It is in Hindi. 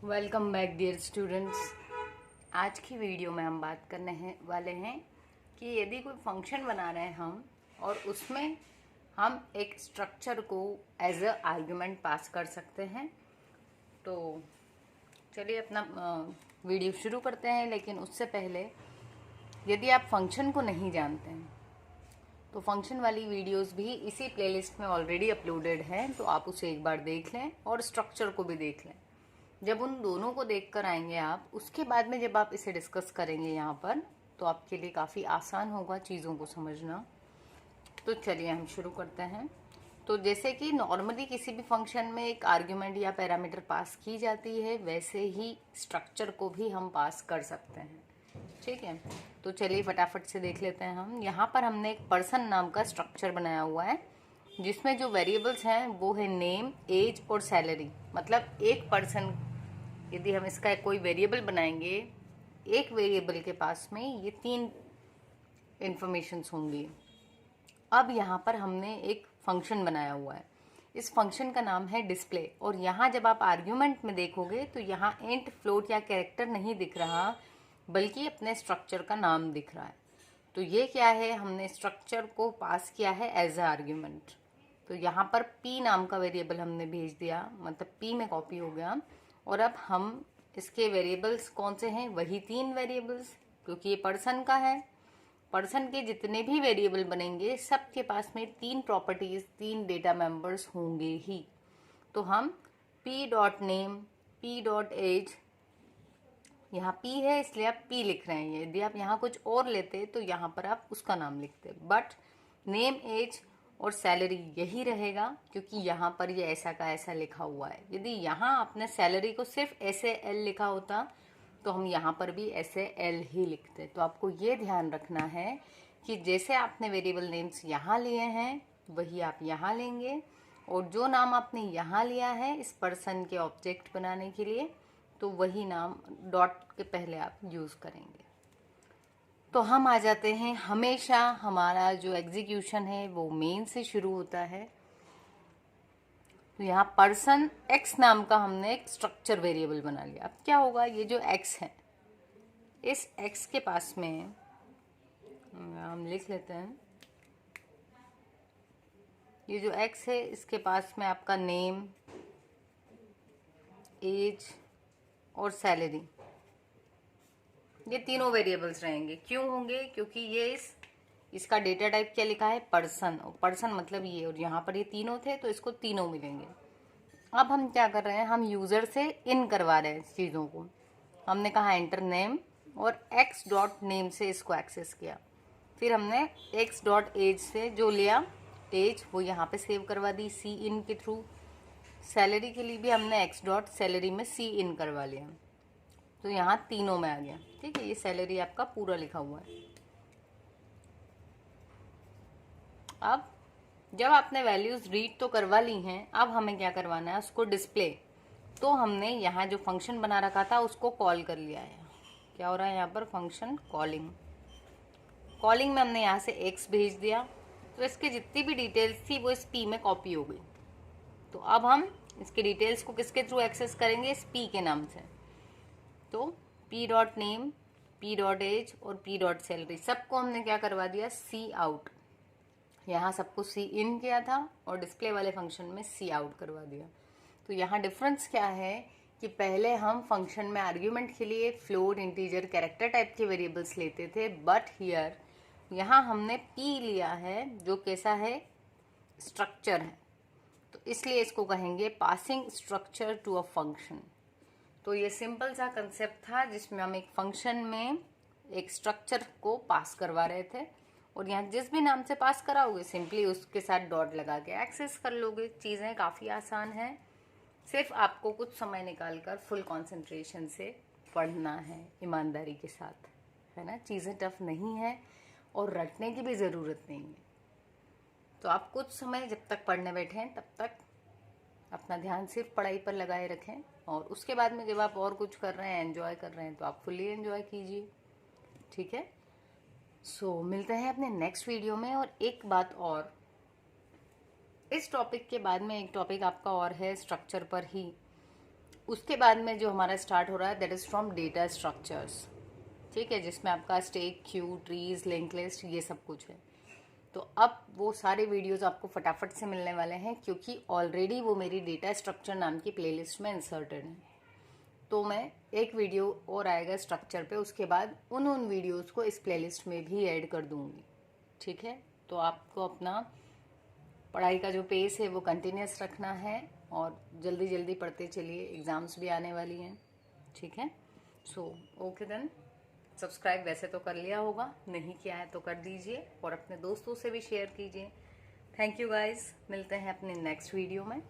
Welcome back dear students. आज की वीडियो में हम बात करने वाले हैं कि यदि कोई फंक्शन बना रहे हैं हम और उसमें हम एक स्ट्रक्चर को एज अ आर्गुमेंट पास कर सकते हैं। तो चलिए अपना वीडियो शुरू करते हैं। लेकिन उससे पहले यदि आप फंक्शन को नहीं जानते हैं तो फंक्शन वाली वीडियोस भी इसी प्लेलिस्ट में ऑलरेडी अपलोडेड हैं, तो आप उसे एक बार देख लें और स्ट्रक्चर को भी देख लें। जब उन दोनों को देख कर आएंगे आप, उसके बाद में जब आप इसे डिस्कस करेंगे यहाँ पर, तो आपके लिए काफ़ी आसान होगा चीज़ों को समझना। तो चलिए हम शुरू करते हैं। तो जैसे कि नॉर्मली किसी भी फंक्शन में एक आर्ग्यूमेंट या पैरामीटर पास की जाती है, वैसे ही स्ट्रक्चर को भी हम पास कर सकते हैं। ठीक है, तो चलिए फटाफट से देख लेते हैं हम। यहाँ पर हमने एक पर्सन नाम का स्ट्रक्चर बनाया हुआ है, जिसमें जो वेरिएबल्स हैं वो है नेम, एज और सैलरी। मतलब एक पर्सन, यदि हम इसका कोई वेरिएबल बनाएंगे, एक वेरिएबल के पास में ये 3 इंफॉर्मेशंस होंगी। अब यहाँ पर हमने एक फंक्शन बनाया हुआ है, इस फंक्शन का नाम है डिस्प्ले। और यहाँ जब आप आर्ग्यूमेंट में देखोगे तो यहाँ इंट, फ्लोट या कैरेक्टर नहीं दिख रहा, बल्कि अपने स्ट्रक्चर का नाम दिख रहा है। तो ये क्या है, हमने स्ट्रक्चर को पास किया है एज अ आर्ग्यूमेंट। तो यहाँ पर p नाम का वेरिएबल हमने भेज दिया, मतलब p में कॉपी हो गया। और अब हम इसके वेरिएबल्स कौन से हैं, वही 3 वेरिएबल्स, क्योंकि ये पर्सन का है। पर्सन के जितने भी वेरिएबल बनेंगे सबके पास में 3 प्रॉपर्टीज, 3 डेटा मेंबर्स होंगे ही। तो हम p dot name, p dot age, यहाँ p है इसलिए आप p लिख रहे हैं। यदि आप यहाँ कुछ और लेते तो यहाँ पर आप उसका नाम लिखते, बट नेम, एज और सैलरी यही रहेगा, क्योंकि यहाँ पर ये ऐसा का ऐसा लिखा हुआ है। यदि यहाँ आपने सैलरी को सिर्फ ऐसे एल लिखा होता तो हम यहाँ पर भी ऐसे एल ही लिखते। तो आपको ये ध्यान रखना है कि जैसे आपने वेरिएबल नेम्स यहाँ लिए हैं वही आप यहाँ लेंगे, और जो नाम आपने यहाँ लिया है इस पर्सन के ऑब्जेक्ट बनाने के लिए, तो वही नाम डॉट के पहले आप यूज़ करेंगे। तो हम आ जाते हैं, हमेशा हमारा जो एग्जीक्यूशन है वो मेन से शुरू होता है। तो यहाँ पर्सन एक्स नाम का हमने एक स्ट्रक्चर वेरिएबल बना लिया। अब क्या होगा, ये जो एक्स है, इस एक्स के पास में हम लिख लेते हैं, ये जो एक्स है इसके पास में आपका नेम, एज और सैलरी, ये तीनों वेरिएबल्स रहेंगे। क्यों होंगे, क्योंकि ये इसका डेटा टाइप क्या लिखा है, पर्सन, और पर्सन मतलब ये, और यहाँ पर ये तीनों थे तो इसको तीनों मिलेंगे। अब हम क्या कर रहे हैं, हम यूज़र से इन करवा रहे हैं चीज़ों को। हमने कहा एंटर नेम, और एक्स डॉट नेम से इसको एक्सेस किया। फिर हमने एक्स डॉट एज से जो लिया एज, वो यहाँ पे सेव करवा दी सी इन के थ्रू। सैलरी के लिए भी हमने एक्स डॉट सैलरी में सी इन करवा लिया, तो यहाँ तीनों में आ गया। ठीक है, ये सैलरी आपका पूरा लिखा हुआ है। अब जब आपने वैल्यूज रीड तो करवा ली हैं, अब हमें क्या करवाना है, उसको डिस्प्ले। तो हमने यहाँ जो फंक्शन बना रखा था उसको कॉल कर लिया है। क्या हो रहा है यहाँ पर, फंक्शन कॉलिंग। कॉलिंग में हमने यहाँ से एक्स भेज दिया, तो इसके जितनी भी डिटेल्स थी वो इस पी में कॉपी हो गई। तो अब हम इसके डिटेल्स को किसके थ्रू एक्सेस करेंगे, इस पी के नाम से। तो p dot name, p dot age और p डॉट सैलरी, सबको हमने क्या करवा दिया, सी आउट। यहाँ सबको सी इन किया था और डिस्प्ले वाले फंक्शन में सी आउट करवा दिया। तो यहाँ डिफरेंस क्या है कि पहले हम फंक्शन में आर्ग्यूमेंट के लिए फ्लोट, इंटीजर, कैरेक्टर टाइप के वेरिएबल्स लेते थे, बट हियर यहाँ हमने p लिया है जो कैसा है, स्ट्रक्चर है। तो इसलिए इसको कहेंगे passing structure to a function. तो ये सिंपल सा कंसेप्ट था जिसमें हम एक फंक्शन में एक स्ट्रक्चर को पास करवा रहे थे, और यहाँ जिस भी नाम से पास कराओगे सिंपली उसके साथ डॉट लगा के एक्सेस कर लोगे। चीज़ें काफ़ी आसान हैं, सिर्फ आपको कुछ समय निकाल कर फुल कॉन्सेंट्रेशन से पढ़ना है, ईमानदारी के साथ, है ना। चीज़ें टफ नहीं है और रटने की भी ज़रूरत नहीं है। तो आप कुछ समय जब तक पढ़ने बैठें तब तक अपना ध्यान सिर्फ पढ़ाई पर लगाए रखें, और उसके बाद में जब आप और कुछ कर रहे हैं, एंजॉय कर रहे हैं, तो आप फुल्ली एंजॉय कीजिए। ठीक है, सो मिलते हैं अपने नेक्स्ट वीडियो में। और एक बात और, इस टॉपिक के बाद में एक टॉपिक आपका और है स्ट्रक्चर पर ही। उसके बाद में जो हमारा स्टार्ट हो रहा है that is from data structures, ठीक है, जिसमें आपका stack, Q, trees, link list, ये सब कुछ है। तो अब वो सारे वीडियोस आपको फटाफट से मिलने वाले हैं क्योंकि ऑलरेडी वो मेरी डेटा स्ट्रक्चर नाम की प्लेलिस्ट में इंसर्टेड है। तो मैं एक वीडियो और आएगा स्ट्रक्चर पे, उसके बाद उन वीडियोस को इस प्लेलिस्ट में भी ऐड कर दूंगी, ठीक है। तो आपको अपना पढ़ाई का जो पेस है वो कंटिन्यूस रखना है और जल्दी जल्दी पढ़ते चलिए, एग्ज़ाम्स भी आने वाली हैं, ठीक है। सो ओके देन, सब्सक्राइब वैसे तो कर लिया होगा, नहीं किया है तो कर दीजिए और अपने दोस्तों से भी शेयर कीजिए। थैंक यू गाइस, मिलते हैं अपने नेक्स्ट वीडियो में।